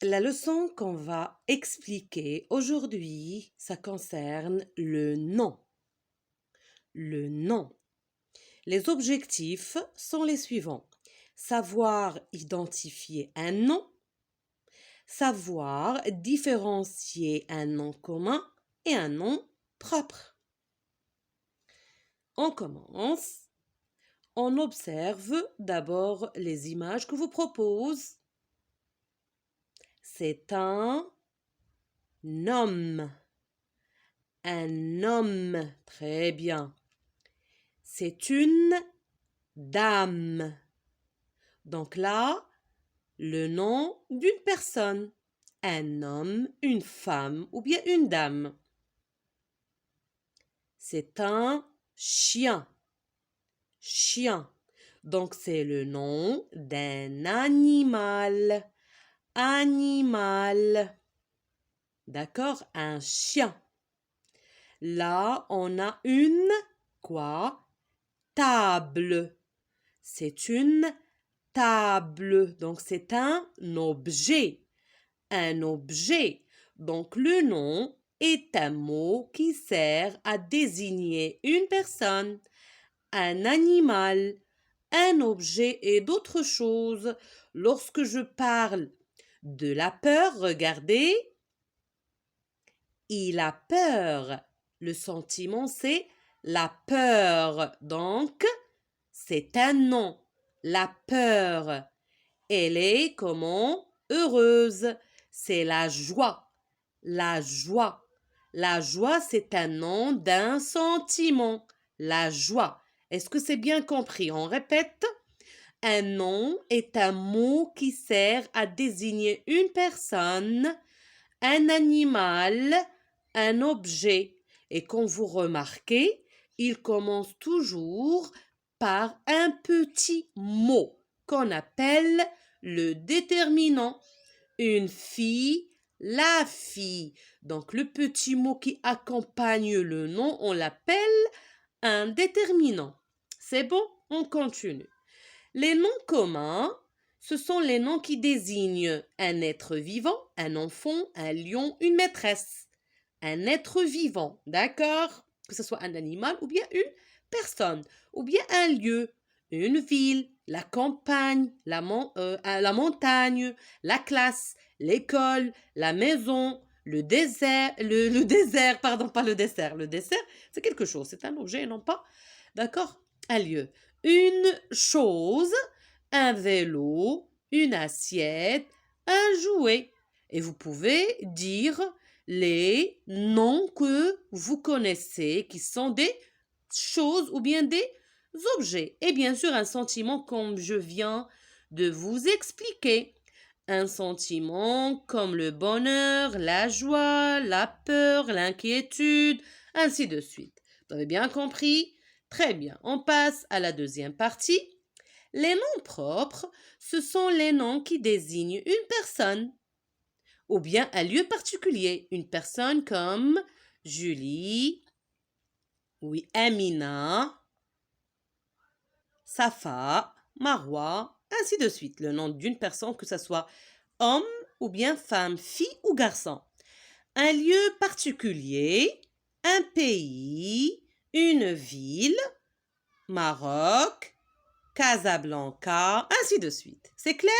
La leçon qu'on va expliquer aujourd'hui, ça concerne le nom. Le nom. Les objectifs sont les suivants. Savoir identifier un nom, savoir différencier un nom commun et un nom propre. On commence. On observe d'abord les images que vous propose. C'est un homme. Un homme. Très bien. C'est une dame. Donc là, le nom d'une personne. Un homme, une femme ou bien une dame. C'est un chien. Chien. Donc c'est le nom d'un animal. Animal. D'accord? Un chien. Là, on a une quoi? Table. C'est une table. Donc c'est un objet. Un objet. Donc le nom est un mot qui sert à désigner une personne, un animal, un objet et d'autres choses. Lorsque je parle de la peur, regardez, il a peur. Le sentiment, c'est la peur. Donc, c'est un nom. La peur. Elle est comment? Heureuse. C'est la joie. La joie. La joie, c'est un nom d'un sentiment. La joie. Est-ce que c'est bien compris? On répète. Un nom est un mot qui sert à désigner une personne, un animal, un objet. Et quand vous remarquez, il commence toujours par un petit mot qu'on appelle le déterminant. Une fille, la fille. Donc le petit mot qui accompagne le nom, on l'appelle un déterminant. C'est bon? On continue. Les noms communs, ce sont les noms qui désignent un être vivant, un enfant, un lion, une maîtresse. Un être vivant, d'accord? Que ce soit un animal ou bien une personne, ou bien un lieu, une ville, la campagne, la montagne, la classe, l'école, la maison, le désert, le désert, pardon, pas le dessert. Le dessert, c'est quelque chose, c'est un objet, non pas, d'accord? Un lieu. Une chose, un vélo, une assiette, un jouet. Et vous pouvez dire les noms que vous connaissez, qui sont des choses ou bien des objets. Et bien sûr, un sentiment comme je viens de vous expliquer. Un sentiment comme le bonheur, la joie, la peur, l'inquiétude, ainsi de suite. Vous avez bien compris? Très bien. On passe à la deuxième partie. Les noms propres, ce sont les noms qui désignent une personne ou bien un lieu particulier. Une personne comme Julie, oui, Amina, Safa, Marwa, ainsi de suite. Le nom d'une personne, que ce soit homme ou bien femme, fille ou garçon. Un lieu particulier, un pays, une ville, Maroc, Casablanca, ainsi de suite. C'est clair?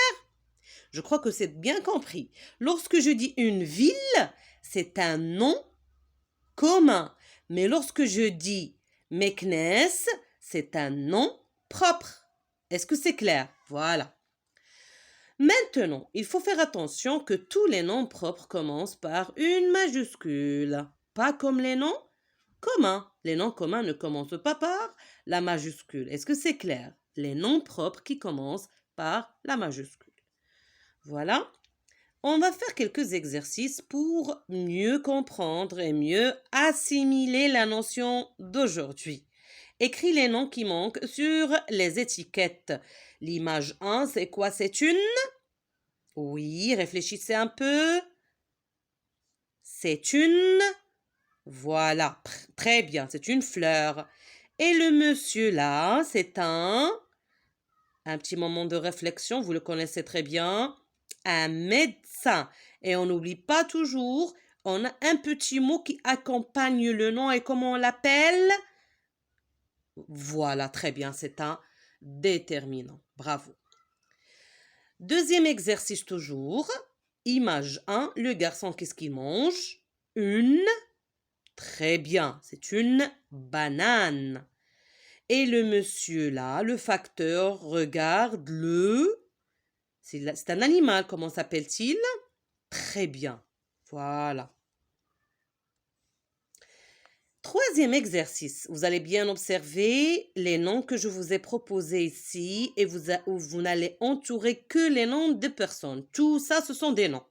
Je crois que c'est bien compris. Lorsque je dis une ville, c'est un nom commun. Mais lorsque je dis Meknes, c'est un nom propre. Est-ce que c'est clair? Voilà. Maintenant, il faut faire attention que tous les noms propres commencent par une majuscule. Pas comme les noms communs. Les noms communs ne commencent pas par la majuscule. Est-ce que c'est clair? Les noms propres qui commencent par la majuscule. Voilà. On va faire quelques exercices pour mieux comprendre et mieux assimiler la notion d'aujourd'hui. Écris les noms qui manquent sur les étiquettes. L'image 1, c'est quoi? C'est une? Oui, réfléchissez un peu. C'est une? Voilà, très bien, c'est une fleur. Et le monsieur là, c'est un petit moment de réflexion, vous le connaissez très bien. un médecin. Et on n'oublie pas toujours, on a un petit mot qui accompagne le nom et comment on l'appelle? Voilà, très bien, c'est un déterminant. Bravo. Deuxième exercice toujours. Image 1, le garçon, qu'est-ce qu'il mange? Une. Très bien, c'est une banane. Et le monsieur là, le facteur, regarde c'est un animal, comment s'appelle-t-il? Très bien, voilà. Troisième exercice, vous allez bien observer les noms que je vous ai proposés ici et vous n'allez entourer que les noms de personnes. Tout ça, ce sont des noms.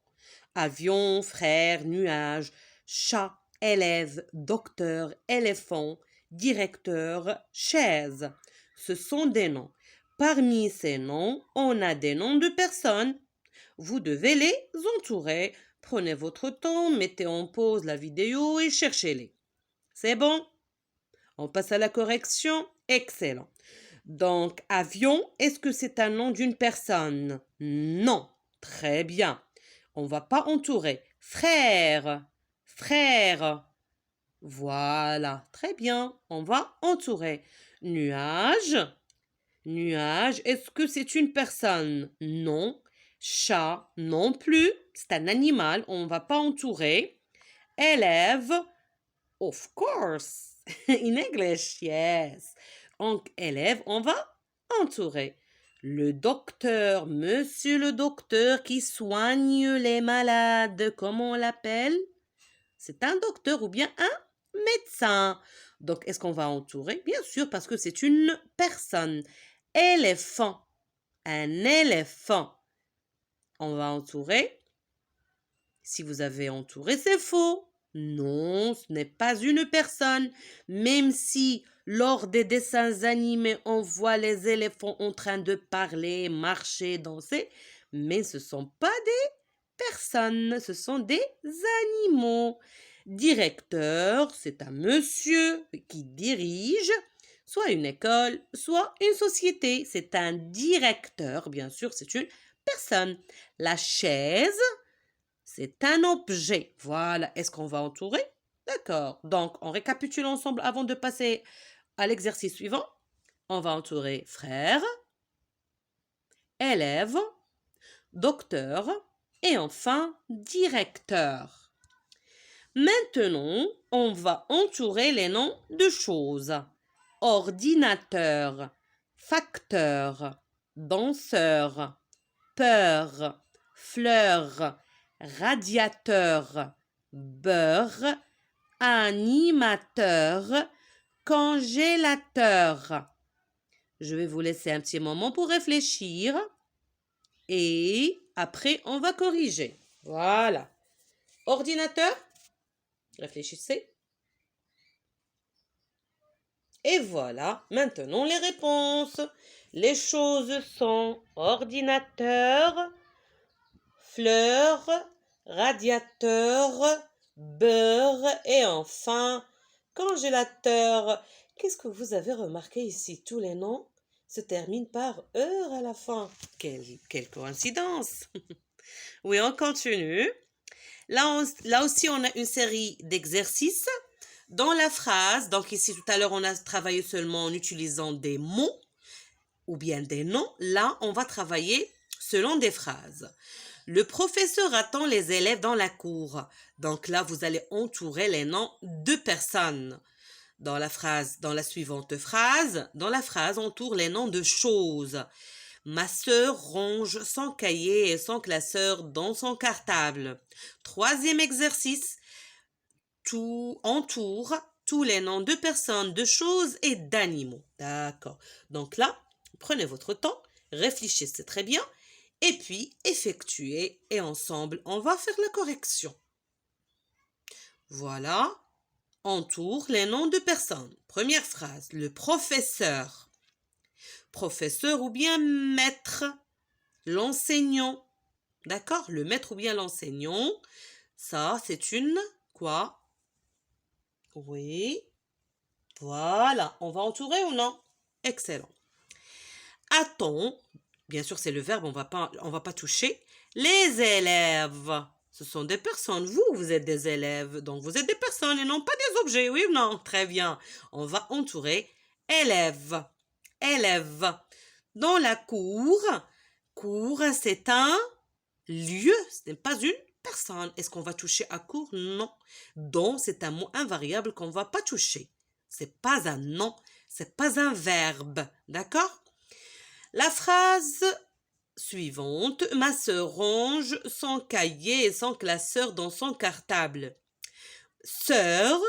Avion, frère, nuage, chat, élève, docteur, éléphant, directeur, chaise. Ce sont des noms. Parmi ces noms, on a des noms de personnes. Vous devez les entourer. Prenez votre temps, mettez en pause la vidéo et cherchez-les. C'est bon? On passe à la correction. Excellent. Donc, avion, est-ce que c'est un nom d'une personne? Non. Très bien. On va pas entourer. Frère, frère. Voilà. Très bien. On va entourer. Nuage, nuage. Est-ce que c'est une personne? Non. Chat, non plus. C'est un animal. On va pas entourer. Élève, of course. In English, yes. Donc, élève, on va entourer. Le docteur, monsieur le docteur qui soigne les malades, comment on l'appelle? C'est un docteur ou bien un médecin. Donc, est-ce qu'on va entourer? Bien sûr, parce que c'est une personne. Éléphant, un éléphant. On va entourer. Si vous avez entouré, c'est faux. Non, ce n'est pas une personne. Même si lors des dessins animés, on voit les éléphants en train de parler, marcher, danser, mais ce ne sont pas des personnes, ce sont des animaux. Directeur, c'est un monsieur qui dirige soit une école, soit une société. C'est un directeur, bien sûr, c'est une personne. La chaise, c'est un objet. Voilà. Est-ce qu'on va entourer? D'accord. Donc, on récapitule ensemble avant de passer à l'exercice suivant. On va entourer frère, élève, docteur et enfin directeur. Maintenant, on va entourer les noms de choses. Ordinateur, facteur, danseur, peur, fleur, radiateur, beurre, animateur, congélateur. Je vais vous laisser un petit moment pour réfléchir et après on va corriger. Voilà. Ordinateur, réfléchissez. Et voilà, maintenant les réponses. Les choses sont ordinateur, fleur, radiateur, beurre et enfin congélateur. Qu'est-ce que vous avez remarqué ici? Tous les noms se terminent par heure à la fin. Quelle coïncidence! Oui, on continue. Là aussi, on a une série d'exercices. Dans la phrase, donc ici tout à l'heure, on a travaillé seulement en utilisant des mots ou bien des noms. Là, on va travailler selon des phrases. Le professeur attend les élèves dans la cour. Donc là, vous allez entourer les noms de personnes. Dans la suivante phrase, on entoure les noms de choses. Ma sœur range son cahier et son classeur dans son cartable. Troisième exercice, tout entoure tous les noms de personnes, de choses et d'animaux. D'accord. Donc là, prenez votre temps, réfléchissez très bien et puis effectuez et ensemble, on va faire la correction. Voilà. Entoure les noms de personnes. Première phrase, le professeur. Professeur ou bien maître. L'enseignant. D'accord? Le maître ou bien l'enseignant. Ça, c'est une quoi? Oui. Voilà. On va entourer ou non? Excellent. Attends. Bien sûr, c'est le verbe, on va pas toucher. Les élèves, ce sont des personnes. Vous êtes des élèves, donc vous êtes des personnes et non pas des objets, oui ou non? Très bien. On va entourer élèves. Élèves. Dans la cour, cour, c'est un lieu, ce n'est pas une personne. Est-ce qu'on va toucher à cour? Non. Donc, c'est un mot invariable qu'on ne va pas toucher. C'est pas un nom, c'est pas un verbe. D'accord? La phrase suivante. Ma sœur range son cahier et son classeur dans son cartable. Sœur,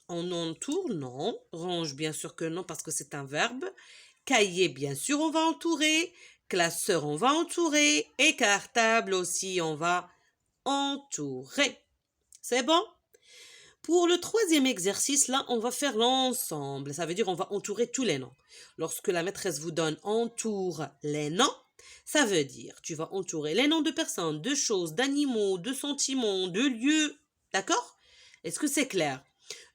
on entoure, non. Range, bien sûr que non, parce que c'est un verbe. Cahier, bien sûr, on va entourer. Classeur, on va entourer. Et cartable aussi, on va entourer. C'est bon? Pour le troisième exercice, là, on va faire l'ensemble. Ça veut dire on va entourer tous les noms. Lorsque la maîtresse vous donne entoure les noms, ça veut dire tu vas entourer les noms de personnes, de choses, d'animaux, de sentiments, de lieux. D'accord? Est-ce que c'est clair?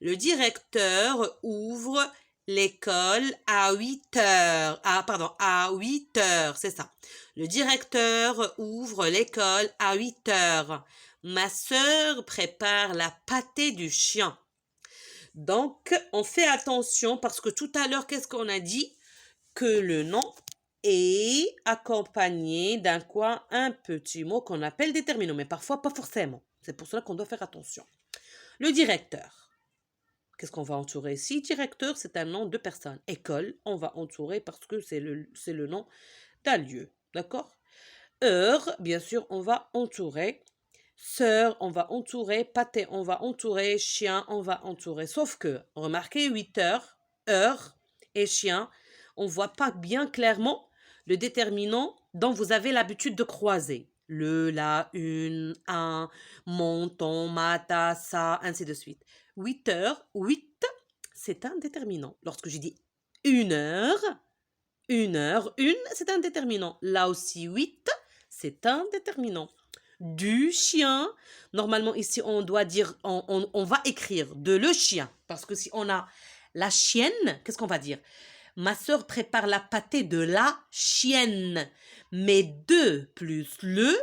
Le directeur ouvre l'école à 8 heures. Ah, pardon, à 8 heures, c'est ça. Le directeur ouvre l'école à 8 heures. Ma sœur prépare la pâtée du chien. Donc, on fait attention parce que tout à l'heure, qu'est-ce qu'on a dit? Que le nom est accompagné d'un quoi? Un petit mot qu'on appelle déterminant, mais parfois pas forcément. C'est pour cela qu'on doit faire attention. Le directeur. Qu'est-ce qu'on va entourer ici? Directeur, c'est un nom de personne. École, on va entourer parce que c'est le nom d'un lieu. D'accord? Heure, bien sûr, on va entourer. Sœur, on va entourer. Pâté, on va entourer. Chien, on va entourer. Sauf que, remarquez, 8 heures, heure et chien, on ne voit pas bien clairement le déterminant dont vous avez l'habitude de croiser. Le, la, une, un, mon, ton, ma, ta, ça, ainsi de suite. 8 heures, 8, c'est un déterminant. Lorsque je dis une heure, une, c'est un déterminant. Là aussi, 8, c'est un déterminant. Du chien, normalement ici on doit dire, on va écrire de le chien. Parce que si on a la chienne, qu'est-ce qu'on va dire? Ma sœur prépare la pâtée de la chienne. Mais de plus le,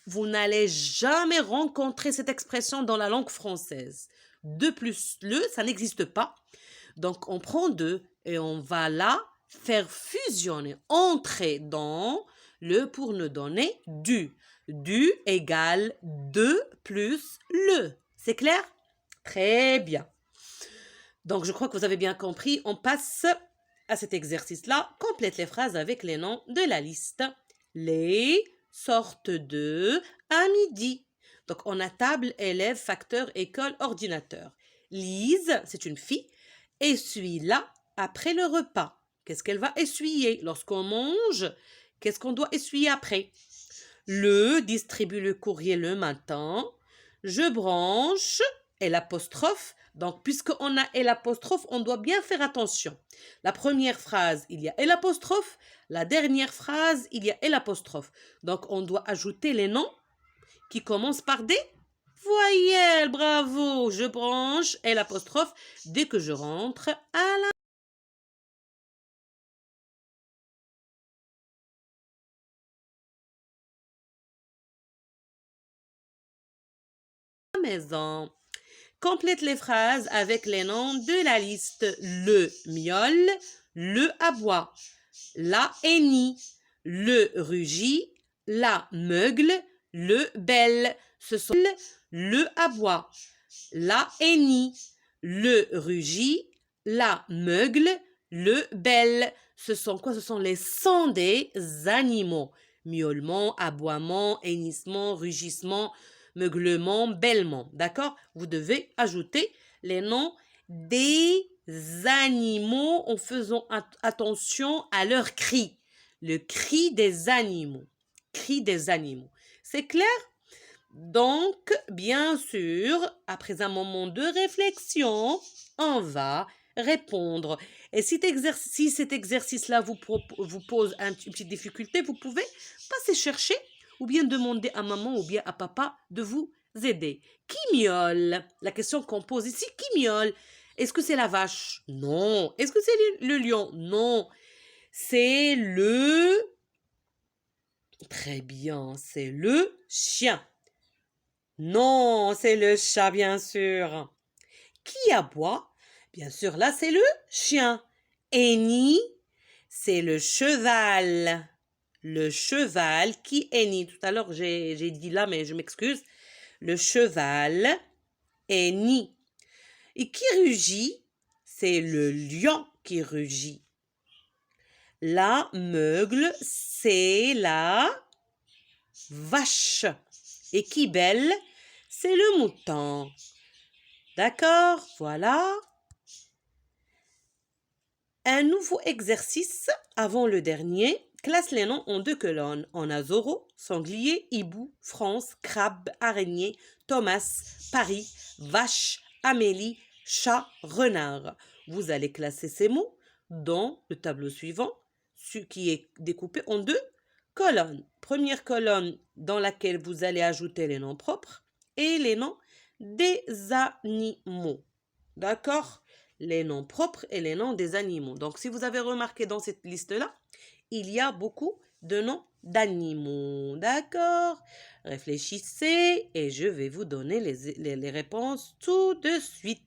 vous n'allez jamais rencontrer cette expression dans la langue française. De plus le, ça n'existe pas. Donc on prend deux et on va là faire fusionner, entrer dans le pour nous donner du. Du égale 2 plus le. C'est clair? Très bien. Donc je crois que vous avez bien compris. On passe à cet exercice-là. Complète les phrases avec les noms de la liste. Les sortent de à midi. Donc on a table, élève, facteur, école, ordinateur. Lise, c'est une fille, essuie là après le repas. Qu'est-ce qu'elle va essuyer? Lorsqu'on mange, qu'est-ce qu'on doit essuyer après? Le distribue le courrier le matin. Je branche et l'apostrophe. Donc, puisqu'on a et l'apostrophe, on doit bien faire attention. La première phrase, il y a et l'apostrophe. La dernière phrase, il y a et l'apostrophe. Donc, on doit ajouter les noms qui commencent par des voyelles. Bravo! Je branche et l'apostrophe dès que je rentre à la maison. Complète les phrases avec les noms de la liste. Le miaule, le aboie, la hennie, le rugit, la meugle, le belle. Ce sont le aboie, la hennie, le rugit, la meugle, le belle. Ce sont quoi? Ce sont les sons des animaux. Miaulement, aboiement, hennissement, rugissement, meuglement, bêlement. D'accord? Vous devez ajouter les noms des animaux en faisant attention à leur cri. Le cri des animaux. Cri des animaux. C'est clair? Donc, bien sûr, après un moment de réflexion, on va répondre. Et si cet exercice-là vous pose une petite difficulté, vous pouvez passer chercher ou bien demander à maman ou bien à papa de vous aider. Qui miaule? La question qu'on pose ici, qui miaule? Est-ce que c'est la vache? Non. Est-ce que c'est le lion? Non. C'est le... Très bien, c'est le chien. Non, c'est le chat, bien sûr. Qui aboie? Bien sûr, là, c'est le chien. Hennit, c'est le cheval. Le cheval qui hennit. Tout à l'heure, j'ai dit là, mais je m'excuse. Le cheval hennit. Et qui rugit? C'est le lion qui rugit. La meugle, c'est la vache. Et qui belle? C'est le mouton. D'accord, voilà. Un nouveau exercice avant le dernier. Classe les noms en 2 colonnes. On a Zorro, sanglier, hibou, France, crabe, araignée, Thomas, Paris, vache, Amélie, chat, renard. Vous allez classer ces mots dans le tableau suivant, qui est découpé en 2 colonnes. Première colonne dans laquelle vous allez ajouter les noms propres et les noms des animaux. D'accord? Les noms propres et les noms des animaux. Donc, si vous avez remarqué dans cette liste-là, il y a beaucoup de noms d'animaux. D'accord? Réfléchissez et je vais vous donner les réponses tout de suite.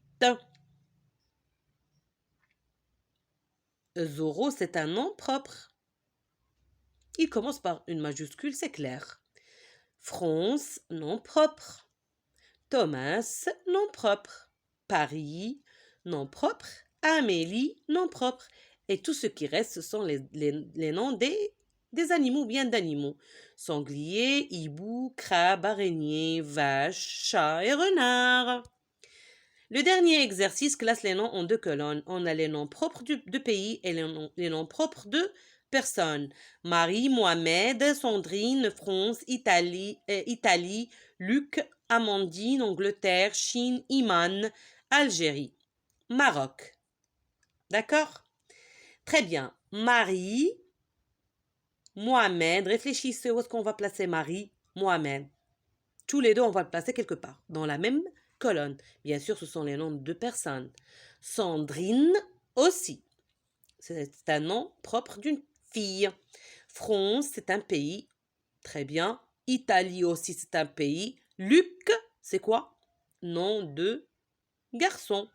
Zorro, c'est un nom propre. Il commence par une majuscule, c'est clair. France, nom propre. Thomas, nom propre. Paris, nom propre. Amélie, nom propre. Et tout ce qui reste, ce sont les noms des animaux, bien d'animaux. Sanglier, hibou, crabe, araignée, vache, chat et renard. Le dernier exercice classe les noms en 2 colonnes. On a les noms propres de pays et les noms propres de personnes. Marie, Mohamed, Sandrine, France, Italie, Luc, Amandine, Angleterre, Chine, Iman, Algérie, Maroc. D'accord? Très bien. Marie, Mohamed, réfléchissez où est-ce qu'on va placer Marie, Mohamed. Tous les deux, on va le placer quelque part, dans la même colonne. Bien sûr, ce sont les noms de 2 personnes. Sandrine aussi. C'est un nom propre d'une fille. France, c'est un pays. Très bien. Italie aussi, c'est un pays. Luc, c'est quoi? Nom de garçon.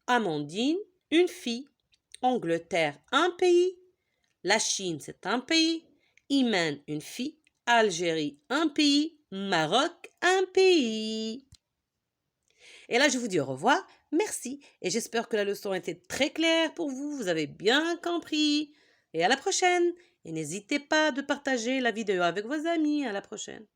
Amandine, une fille. Angleterre, un pays. La Chine, c'est un pays. Iman, une fille. Algérie, un pays. Maroc, un pays. Et là, je vous dis au revoir. Merci. Et j'espère que la leçon était très claire pour vous. Vous avez bien compris. Et à la prochaine. Et n'hésitez pas de partager la vidéo avec vos amis. À la prochaine.